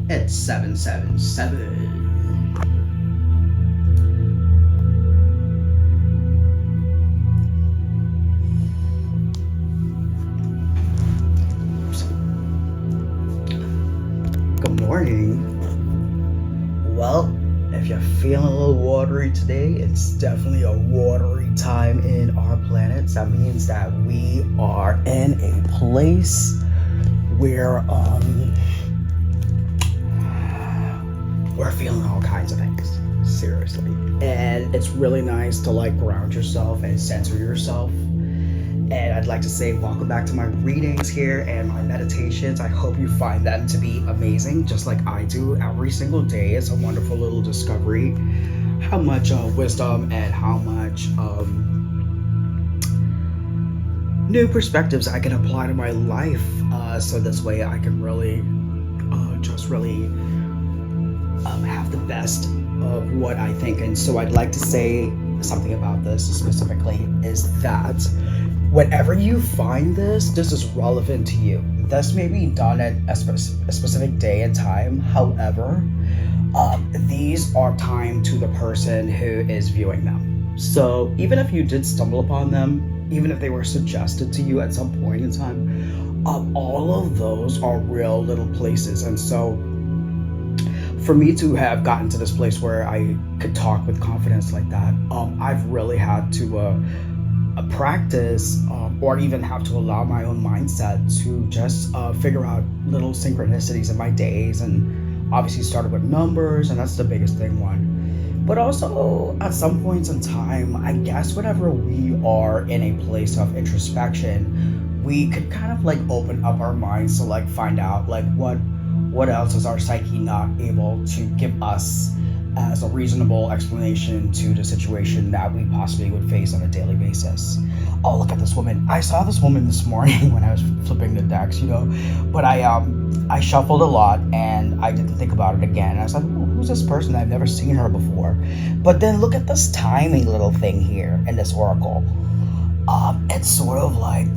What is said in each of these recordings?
It's 777. Good morning. Well, if you're feeling a little watery today, it's definitely a watery time in our planet. That means that we are in a place where we're feeling all kinds of things, seriously. And it's really nice to like ground yourself and center yourself. And I'd like to say welcome back to my readings here and my meditations. I hope you find them to be amazing, just like I do every single day. It's a wonderful little discovery how much wisdom and how much new perspectives I can apply to my life, so this way I can really just really have the best of what I think. And so I'd like to say something about this specifically is that whenever you find this is relevant to you. This may be done at a specific day and time. However, these are timed to the person who is viewing them. So even if you did stumble upon them, even if they were suggested to you at some point in time, all of those are real little places. And so for me to have gotten to this place where I could talk with confidence like that, I've really had to practice or even have to allow my own mindset to just figure out little synchronicities in my days. And obviously started with numbers, and that's the biggest thing one. But also at some points in time, I guess whenever we are in a place of introspection, we could kind of like open up our minds to like find out like what else is our psyche not able to give us as a reasonable explanation to the situation that we possibly would face on a daily basis. Oh, look at this woman. I saw this woman this morning when I was flipping the decks, but I shuffled a lot and I didn't think about it again. I was like, who's this person? I've never seen her before. But then look at this timing little thing here in this oracle. It's sort of like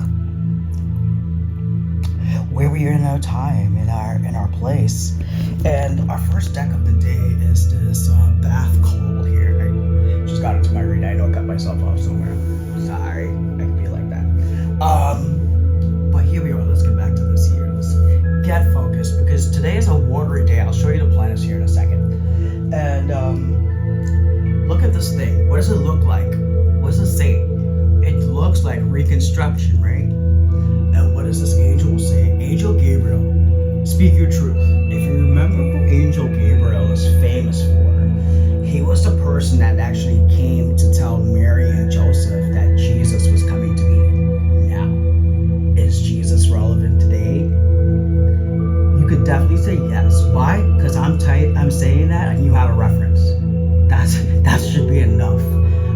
where we are in our time, in our place. And our first deck of the day is this bath coal here. I just got into my read. I know I cut myself off somewhere. Sorry, I can be like that. But here we are. Let's get back to this here. Let's get focused because today is a watery day. I'll show you the planets here in a second. And look at this thing. What does it look like? What does it say? It looks like reconstruction, right? And what does this angel say? Angel Gabriel, speak your truth. If you remember who Angel Gabriel is famous for, he was the person that actually came to tell Mary and Joseph that Jesus was coming to be. Now, is Jesus relevant today? You could definitely say yes. Why? Because I'm saying that and you have a reference. That should be enough.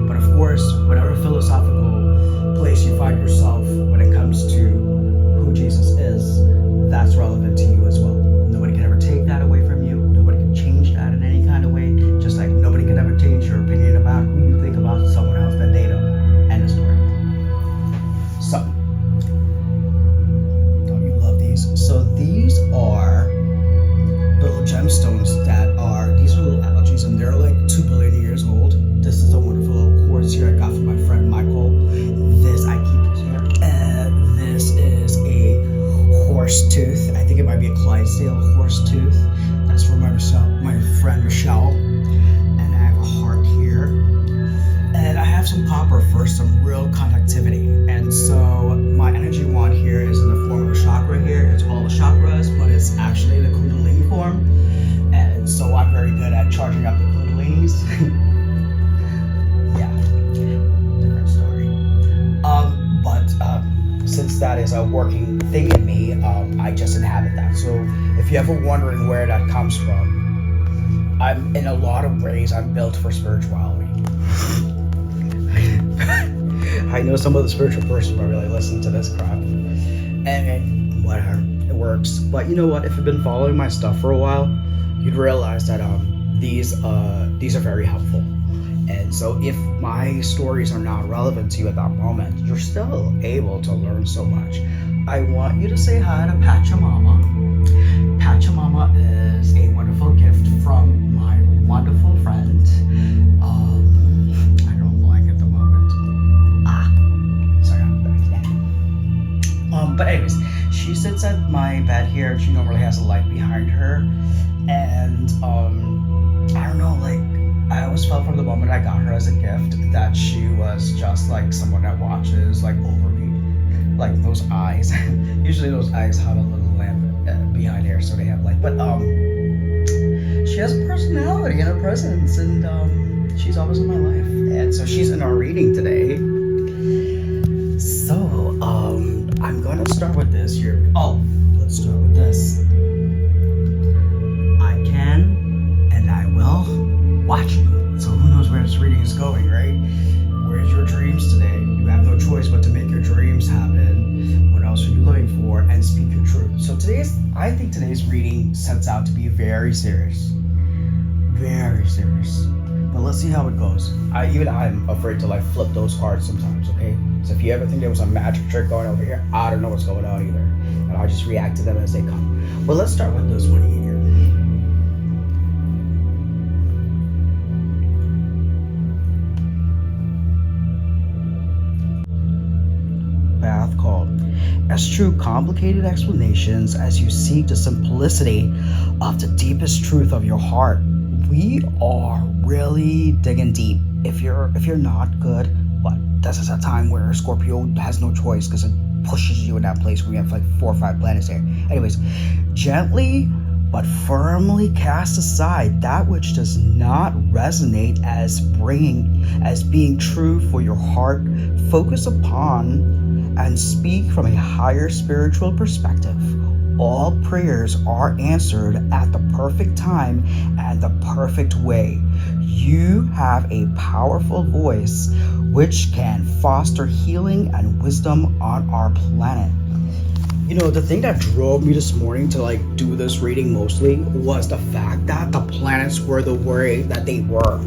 But of course, whatever philosophical place you find yourself when it comes to who Jesus is, that's relevant to you as well. Nobody can ever take that away from you. Nobody can change that in any kind of way. Just like nobody can ever change your opinion about who you think about someone else that they don't. End of story. So, don't you love these? So these are little gemstones these are little algaes, and they're like 2 billion years old. This is a wonderful little quartz here I got from my friend Michael. This I keep here. And this is a horse tooth. I think it might be a Clydesdale horse tooth. That's from my friend Michelle. And I have a heart here. And I have some copper for some real conductivity. And so my energy wand here is in the form of a chakra here. It's all the chakras, but it's actually in the Kundalini form. And so I'm very good at charging up the Kundalinis. Yeah, different story. But since that is a working thing in me, I just inhabit that. So if you're ever wondering where that comes from, I'm in a lot of ways I'm built for spirituality. I know some of the spiritual persons probably like listen to this crap, and whatever, it works. But you know what? If you've been following my stuff for a while, you'd realize that these are very helpful. And so if my stories are not relevant to you at that moment, you're still able to learn so much. I want you to say hi to Pachamama. Pachamama is a wonderful gift from my wonderful friend. I don't like at the moment. Sorry, I'm back then. But anyways, she sits at my bed here. She normally has a light behind her, and I don't know, like I always felt from the moment I got her as a gift that she was just like someone that watches like over me, like those eyes. Usually those eyes have a little lamp behind here, so they have light. But she has a personality and a presence, and she's always in my life. And so she's in our reading today. So I'm gonna start with this here. Let's start with this. I can and I will watch you. So who knows where this reading is going, right? Where's your dreams today? You have no choice but to make your dreams happen. What else are you living for? And speak your truth. So I think today's reading sets out to be very serious. Very serious. But let's see how it goes. I'm afraid to like flip those cards sometimes, okay? So if you ever think there was a magic trick going over here, I don't know what's going on either. And I'll just react to them as they come. Well, let's start with this one here. Path called Eschew complicated explanations as you seek the simplicity of the deepest truth of your heart. We are really digging deep. If you're not good, but this is a time where Scorpio has no choice because it pushes you in that place where we have like 4 or 5 planets there. Anyways, gently but firmly cast aside that which does not resonate as being true for your heart. Focus upon and speak from a higher spiritual perspective. All prayers are answered at the perfect time and the perfect way. You have a powerful voice which can foster healing and wisdom on our planet. You know, the thing that drove me this morning to like do this reading mostly was the fact that the planets were the way that they were.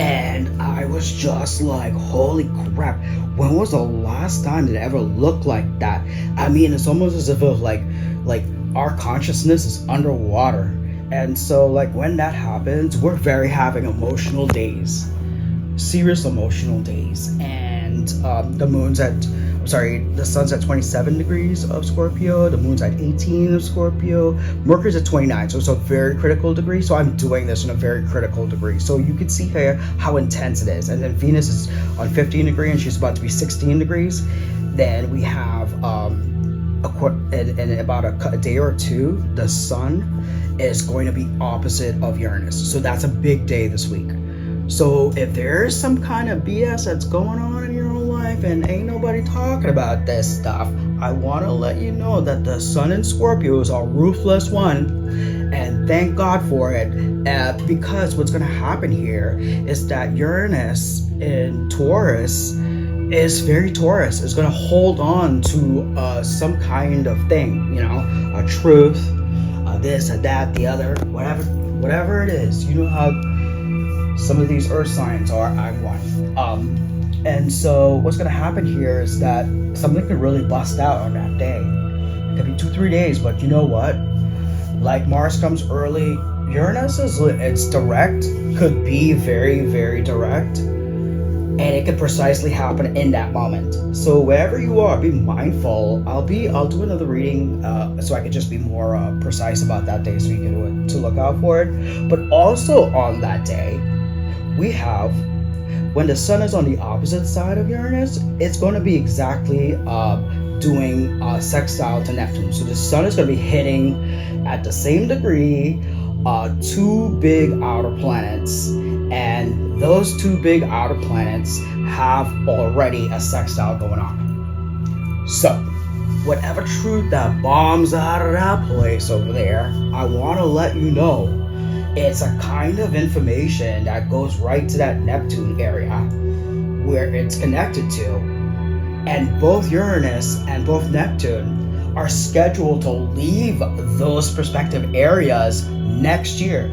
And I was just like, holy crap, when was the last time it ever looked like that? I mean, it's almost as if it was like our consciousness is underwater. And so like when that happens, we're having emotional days, serious emotional days. And the sun's at 27 degrees of Scorpio, the moon's at 18 of Scorpio, Mercury's at 29, so it's a very critical degree. So I'm doing this in a very critical degree. So you can see here how intense it is. And then Venus is on 15 degrees and she's about to be 16 degrees. Then we have in about a day or two, the sun is going to be opposite of Uranus. So that's a big day this week. So if there's some kind of BS that's going on in your own life and ain't nobody talking about this stuff, I want to let you know that the sun in Scorpio is a ruthless one, and thank God for it, because what's going to happen here is that Uranus in Taurus is very Taurus. Is going to hold on to some kind of thing, you know, a truth, this, a that, the other, whatever it is. You know how some of these earth signs are. I'm one. And so what's going to happen here is that something could really bust out on that day. It could be 2-3 days, but you know what? Like Mars comes early, Uranus it's direct, could be very, very direct, and it could precisely happen in that moment. So wherever you are, be mindful. I'll do another reading so I can just be more precise about that day, so you can to look out for it. But also on that day, we have, when the sun is on the opposite side of Uranus, it's going to be exactly doing sextile to Neptune. So the sun is going to be hitting at the same degree 2 big outer planets, and those 2 big outer planets have already a sextile going on. So whatever truth that bombs out of that place over there, I want to let you know it's a kind of information that goes right to that Neptune area where it's connected to. And both Uranus and both Neptune are scheduled to leave those respective areas next year,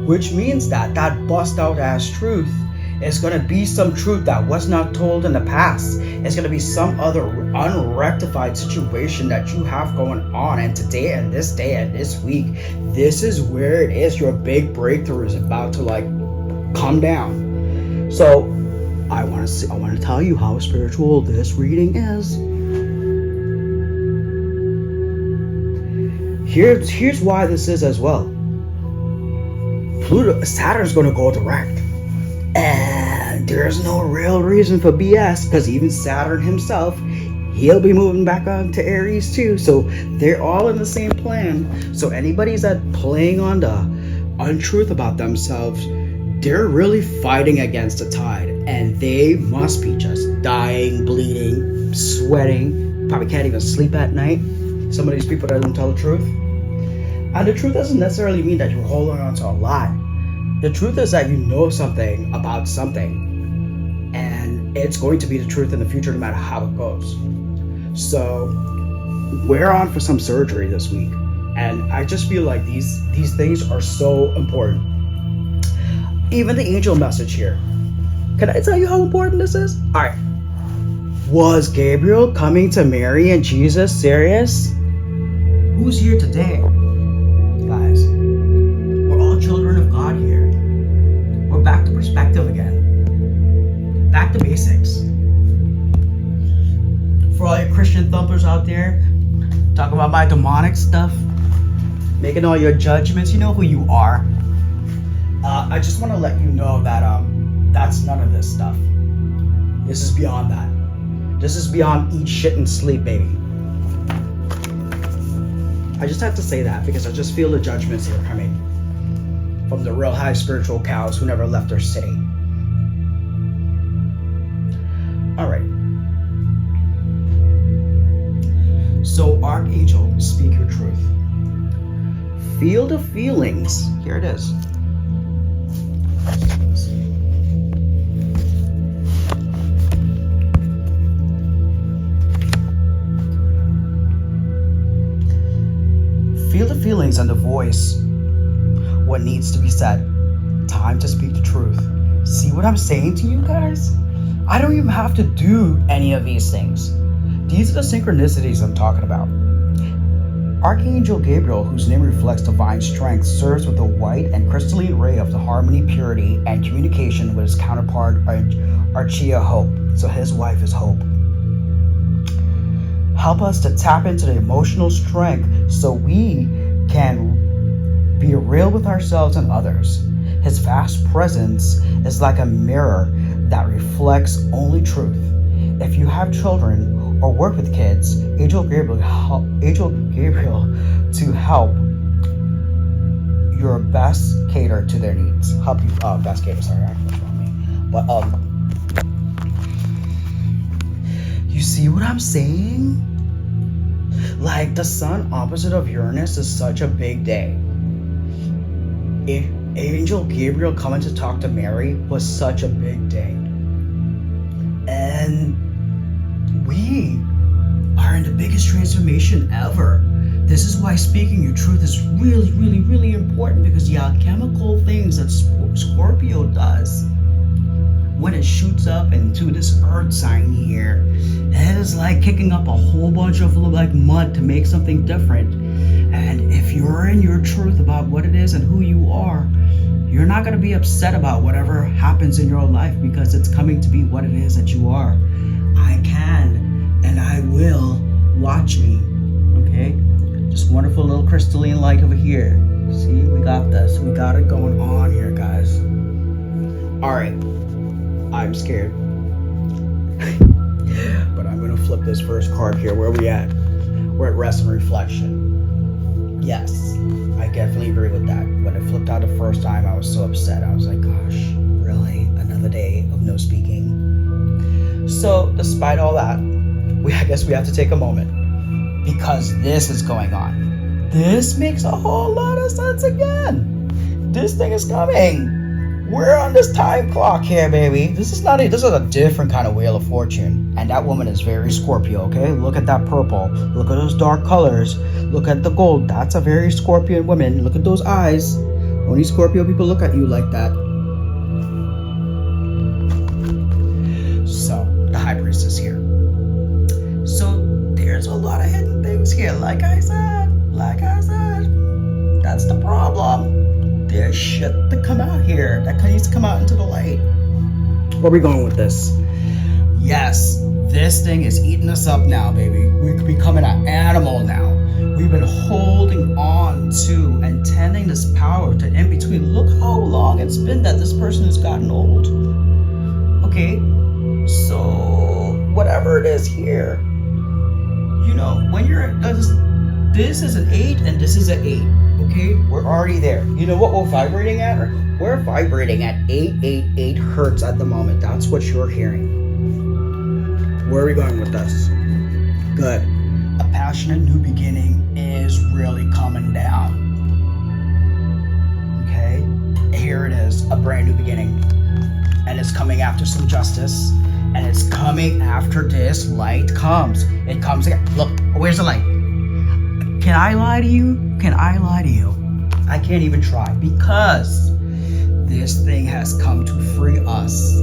which means that bust out ass truth It's going to be some truth that was not told in the past. It's going to be some other unrectified situation that you have going on. And today and this day and this week, this is where it is. Your big breakthrough is about to like come down. So I want to tell you how spiritual this reading is. Here's why this is as well. Saturn's going to go direct. And there's no real reason for BS, because even Saturn himself, he'll be moving back on to Aries too. So they're all in the same plan. So anybody's that playing on the untruth about themselves, they're really fighting against the tide. And they must be just dying, bleeding, sweating, probably can't even sleep at night. Some of these people that don't tell the truth. And the truth doesn't necessarily mean that you're holding on to a lie. The truth is that you know something about something, and it's going to be the truth in the future no matter how it goes. So we're on for some surgery this week, and I just feel like these things are so important. Even the angel message here. Can I tell you how important this is? All right. Was Gabriel coming to Mary and Jesus serious? Who's here today? Guys, we're all children of God here. We're back to perspective again. Back to basics. For all you Christian thumpers out there, talking about my demonic stuff, making all your judgments, you know who you are. I just want to let you know that that's none of this stuff. This is beyond that. This is beyond eat, shit, and sleep, baby. I just have to say that because I just feel the judgments here coming from the real high spiritual cows who never left their city. All right. So, Archangel, speak your truth. Feel the feelings. Here it is. Feel the feelings and the voice. What needs to be said. Time to speak the truth. See what I'm saying to you guys? I don't even have to do any of these things. These are the synchronicities I'm talking about. Archangel Gabriel, whose name reflects divine strength, serves with the white and crystalline ray of the harmony, purity, and communication with his counterpart, Archia Hope. So his wife is Hope. Help us to tap into the emotional strength so we can be real with ourselves and others. His vast presence is like a mirror that reflects only truth. If you have children or work with kids, Angel Gabriel to help your best cater to their needs. Help you best cater. Sorry, I was wrong me. But you see what I'm saying? Like the sun opposite of Uranus is such a big day. Angel Gabriel coming to talk to Mary was such a big day. And we are in the biggest transformation ever. This is why speaking your truth is really, really, really important, because the alchemical things that Scorpio does when it shoots up into this earth sign here, it is like kicking up a whole bunch of like mud to make something different. And if you're in your truth about what it is and who you are, you're not going to be upset about whatever happens in your life, because it's coming to be what it is that you are. I can and I will. Watch me. Okay? Just wonderful little crystalline light over here. See, we got this. We got it going on here, guys. Alright. I'm scared. But I'm going to flip this first card here. Where are we at? We're at rest and reflection. Yes, I definitely agree with that. When it flipped out the first time, I was so upset. I was like, gosh, really? Another day of no speaking? So, despite all that, I guess we have to take a moment, because this is going on. This makes a whole lot of sense again. This thing is coming. We're on this time clock here, baby. This is a different kind of Wheel of Fortune. And that woman is very Scorpio, okay? Look at that purple. Look at those dark colors. Look at the gold. That's a very Scorpion woman. Look at those eyes. Only Scorpio people look at you like that. So, the High Priestess here. So, there's a lot of hidden things here. Like I said, that's the problem. There's shit to come out here that needs to come out into the light. Where are we going with this? Yes, this thing is eating us up now, baby. We're becoming an animal now. We've been holding on to and tending this power to in between. Look how long it's been that this person has gotten old. Okay, so whatever it is here, you know, when you're, this is an 8 and this is an 8. Okay, we're already there. You know what we're vibrating at? We're vibrating at 888 hertz at the moment. That's what you're hearing. Where are we going with this? Good. A passionate new beginning is really coming down. Okay, here it is, a brand new beginning. And it's coming after some justice. And it's coming after this light comes. It comes again. Look, where's the light? Can I lie to you? I can't even try, because this thing has come to free us.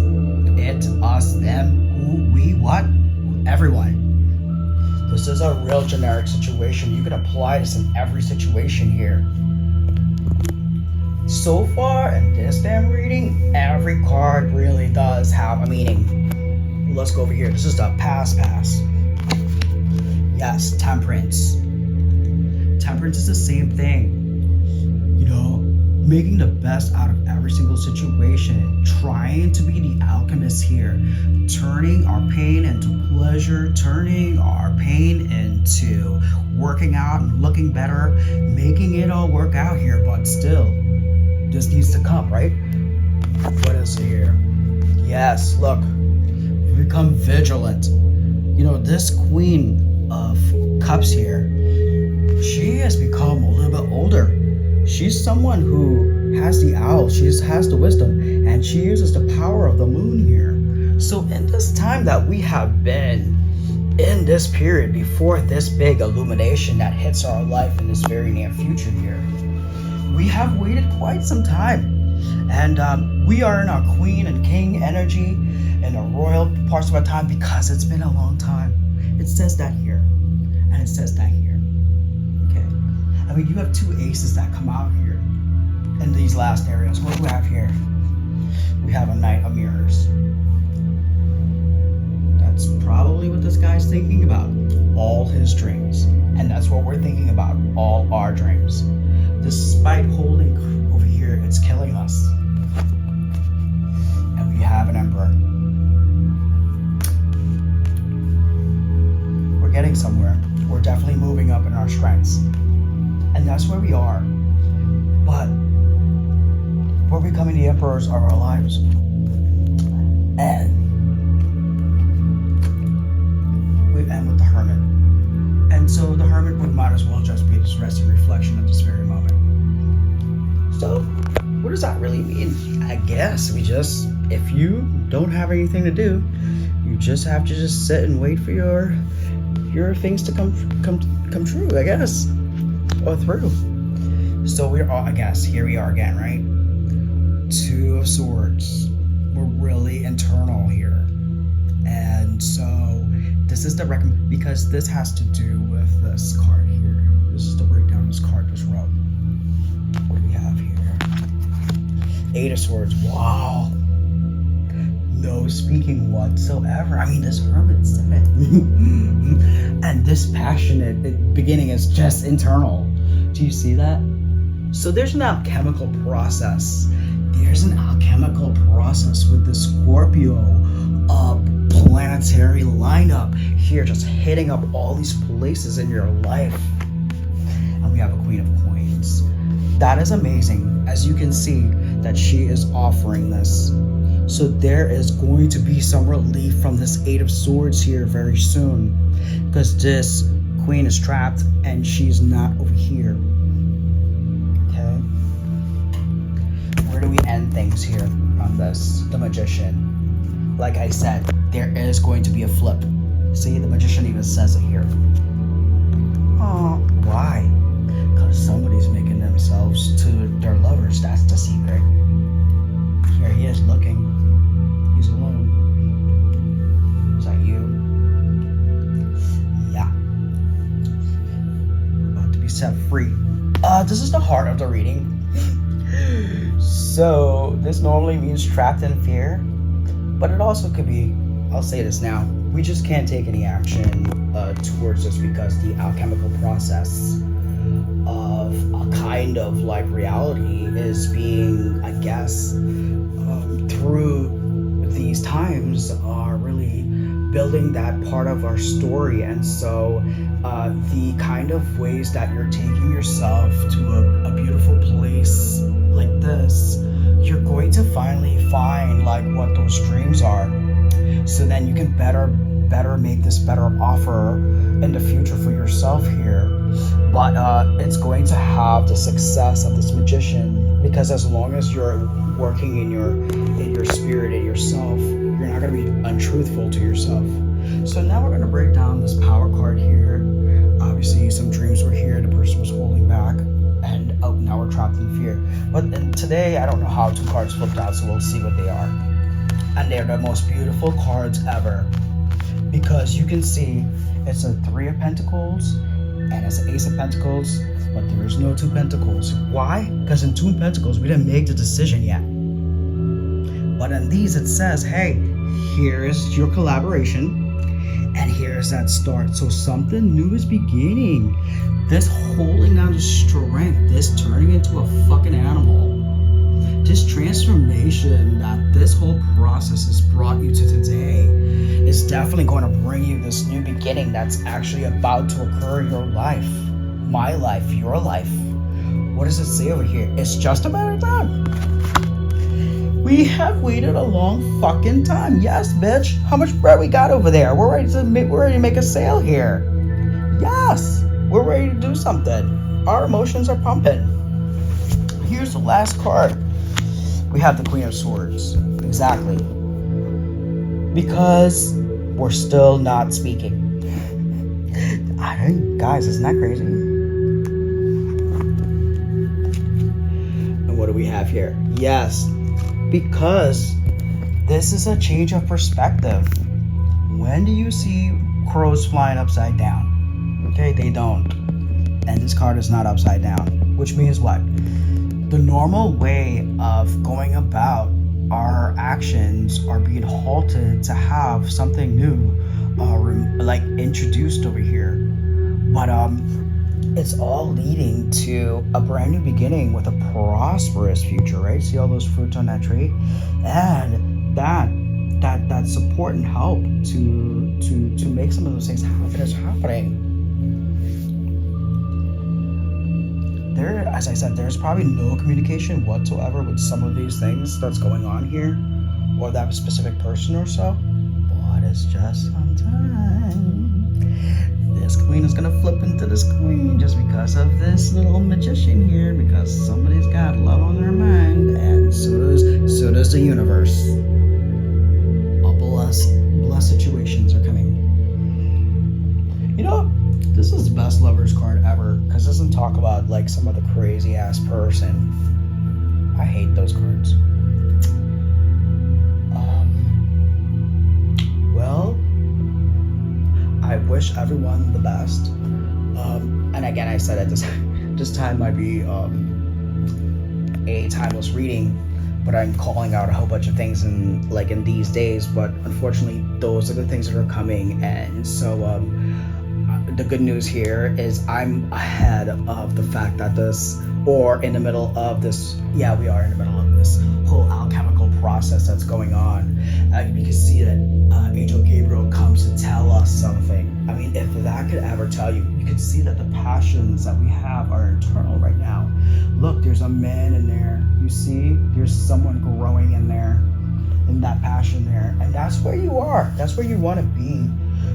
It, us, them, who, we, what? Everyone. This is a real generic situation. You can apply this in every situation here. So far in this damn reading, every card really does have a meaning. Let's go over here. This is the pass. Yes, Temperance. Temperance is the same thing. You know, making the best out of every single situation. Trying to be the alchemist here. Turning our pain into pleasure. Turning our pain into working out and looking better. Making it all work out here. But still, this needs to come, right? What is it here? Yes, look. Become vigilant. You know, this Queen of Cups here, she has become a little bit older. She's someone who has the owl, she has the wisdom, and she uses the power of the moon here. So in this time that we have been in this period before this big illumination that hits our life in this very near future here, we have waited quite some time. And we are in our Queen and King energy in the royal parts of our time because it's been a long time. It says that here, and it says that here. Okay, I mean, you have 2 aces that come out here in these last areas. What do we have here? We have a Knight of Mirrors. That's probably what this guy's thinking about. All his dreams, and that's what we're thinking about. All our dreams. Despite holding over here, it's killing us. And we have an Emperor. Getting somewhere. We're definitely moving up in our strengths, and that's where we are. But we're becoming the emperors of our lives, and we end with the Hermit. And so the Hermit would might as well just be this rest and reflection of this very moment. So what does that really mean? I guess we just, if you don't have anything to do, you just have to just sit and wait for your things to come true, I guess, or through. So we're all, I guess, here we are again, right? 2 of Swords. We're really internal here, and so this is the because this has to do with this card here. This is the breakdown of this card, this row. What do we have here? 8 of Swords. Wow. No speaking whatsoever. I mean, this Hermit said it. And this passionate beginning is just internal. Do you see that? So there's an alchemical process. There's an alchemical process with the Scorpio planetary lineup here, just hitting up all these places in your life. And we have a Queen of Coins. That is amazing. As you can see, that she is offering this. So there is going to be some relief from this 8 of Swords here very soon, because this Queen is trapped and she's not over here. Okay. Where do we end things here on this? The Magician. Like I said, there is going to be a flip. See, the Magician even says it here. Oh, why? Because somebody's making themselves to their lovers. That's the secret. Here he is looking. He's alone. set free. This is the heart of the reading. So this normally means trapped in fear, but it also could be, I'll say this now, we just can't take any action towards this because the alchemical process of a kind of like reality is being, I guess, through these times are really building that part of our story. And so the kind of ways that you're taking yourself to a beautiful place like this, you're going to finally find like what those dreams are, so then you can better make this better offer in the future for yourself here. But it's going to have the success of this magician, because as long as you're working in your spirit, in yourself, you're not going to be untruthful to yourself. So now we're going to break down this power card here. Obviously some dreams were here, the person was holding back, and now we're trapped in fear. But today I don't know how 2 cards flipped out, so we'll see what they are. And they're the most beautiful cards ever, because you can see it's a 3 of Pentacles and it's an Ace of Pentacles, but there is no 2 Pentacles. Why? Because in 2 Pentacles we didn't make the decision yet. But in these it says, hey, here is your collaboration and here's that start. So something new is beginning. This holding down the strength, this turning into a fucking animal, this transformation that this whole process has brought you to today is definitely going to bring you this new beginning that's actually about to occur in your life. My life, your life. What does it say over here? It's just a matter of time. We have waited a long fucking time. Yes, bitch. How much bread we got over there? We're ready to make a sale here. Yes, we're ready to do something. Our emotions are pumping. Here's the last card. We have the Queen of Swords. Exactly. Because we're still not speaking. Guys, isn't that crazy? And what do we have here? Yes, because this is a change of perspective. When do you see crows flying upside down? Okay, they don't. And this card is not upside down, which means what? The normal way of going about our actions are being halted to have something new like introduced over here. But it's all leading to a brand new beginning with a prosperous future, right? See all those fruits on that tree? And that support and help to make some of those things happen is happening. There, as I said, there's probably no communication whatsoever with some of these things that's going on here, or that specific person or so. But it's just some time. This queen is gonna flip into this queen just because of this little magician here, because somebody's got love on their mind, and so does the universe. Blessed situations are coming. You know, this is the best lover's card ever, because it doesn't talk about like some other crazy ass person. I hate those cards. Well, I wish everyone the best. And again, I said that this time might be a timeless reading, but I'm calling out a whole bunch of things in these days. But unfortunately, those are the things that are coming, and so the good news here is I'm ahead of the fact that in the middle of this, yeah, we are in the middle of this whole alchemical process that's going on. You can see that Angel Gabriel comes to tell us something. I mean, if that could ever tell you, you can see that the passions that we have are internal right now. Look, there's a man in there. You see, there's someone growing in there, in that passion there. And that's where you are. That's where you want to be.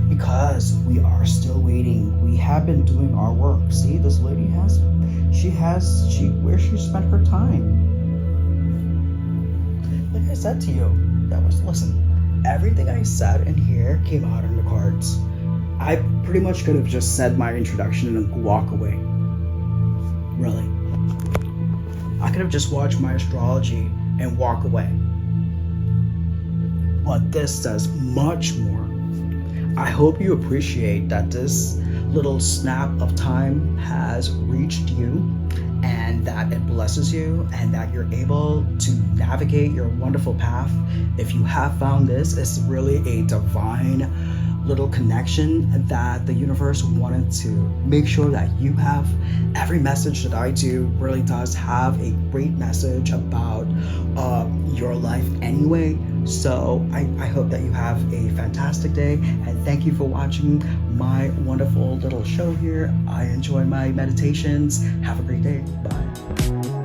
Because we are still waiting. We have been doing our work. See, this lady where she spent her time. Like I said to you, listen, everything I said in here came out in the cards. I pretty much could have just said my introduction and walk away. Really. I could have just watched my astrology and walk away. But this does much more. I hope you appreciate that this little snap of time has reached you, and that it blesses you, and that you're able to navigate your wonderful path. If you have found this, it's really a divine little connection that the universe wanted to make sure that you have. Every message that I do really does have a great message about your life anyway. So I hope that you have a fantastic day, and thank you for watching my wonderful little show here. I enjoy my meditations. Have a great day. Bye.